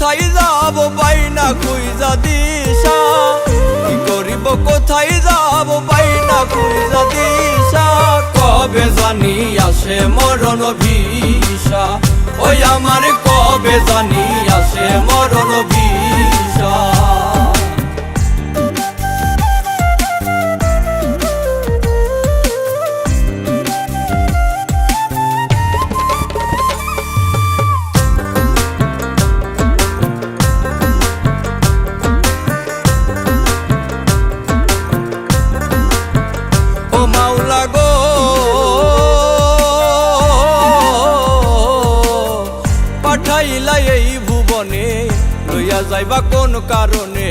কোথায় যাব বাইনা খুঁজা দিশা, কি করিব কোথায় যাব বাইনা খুঁজা দিশা। কবে জানি আসে মরণ ভিসা, ওই আমার কবে জানি আসে মরণ ভিসা। পাঠাইলা এই ভুবনে লইয়া যাইবা কোন কারণে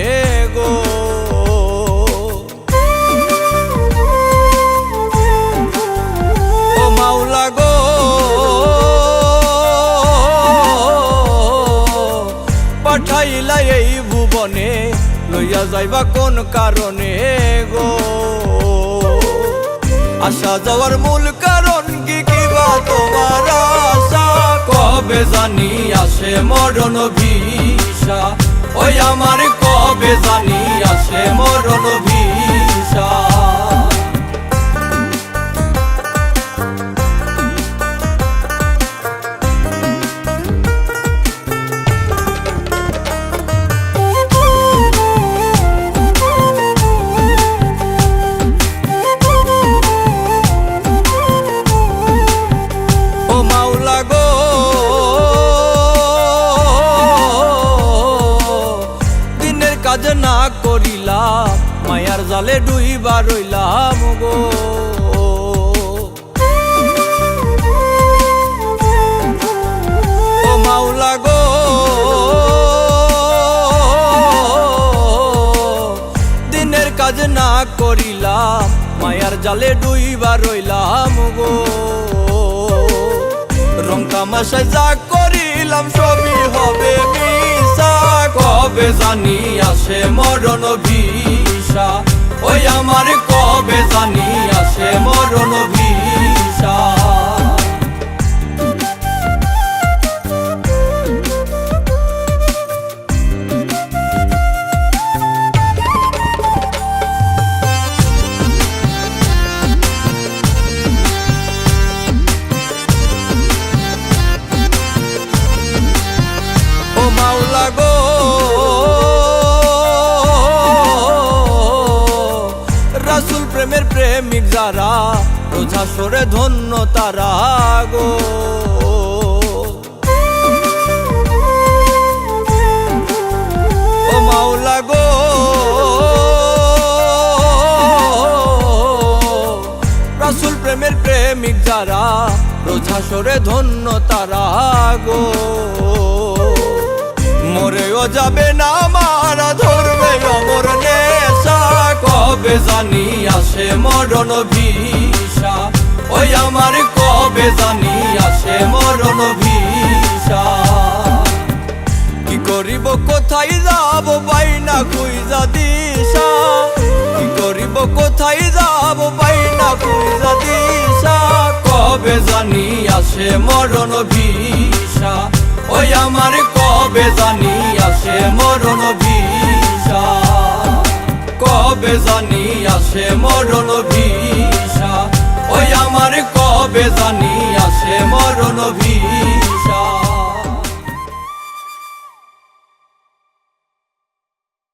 গো, ও মাওলা গো। পাঠাইলা এই ভুবনে লইয়া যাইবা কোন কারণে গো। আসা যাওয়ার মূল কারণ কি কিবা তোমার আশা। কবে জানি আসে মরণ ভিসা, ওই আমার কবে জানি আসে মরণ ভিসা। কাজ না করিলাম মায়ার জালে ডুইবা রইলাম গো, ও মাওলা গো। দিনের কাজ না করিলাম মায়ার জালে ডুইবা রইলাম গো। রং তামাশায় যা করিলাম সবই হবে মিশা। কবে জানি আসে মরণ ভিসা, ওই আমার কবে জানি আসে মরণ ভিসা। ও মাওলা গো, রাসূল প্রেমের প্রেমিক যারা রোজা সরে ধন্য তারা গো। ও মাওলা গো, রাসূল প্রেমের প্রেমিক যারা রোজা সরে ধন্য তারা গো। মরেও যাবে না মারা ধরবে অমর নেশা। কবে জানি আসে মরণ ভিসা, ওই আমার কবে জানি আসে মরণ ভিসা। কি করিব কোথায় যাব বাইনা খুঁজা দিশা, কি করিব কোথায় যাব বাইনা খুঁজা দিশা। কবে জানি আসে মরণ ভিসা, ওই আমার কবে জানি আসে মরণ ভিসা। কবে জানি আসে মরণ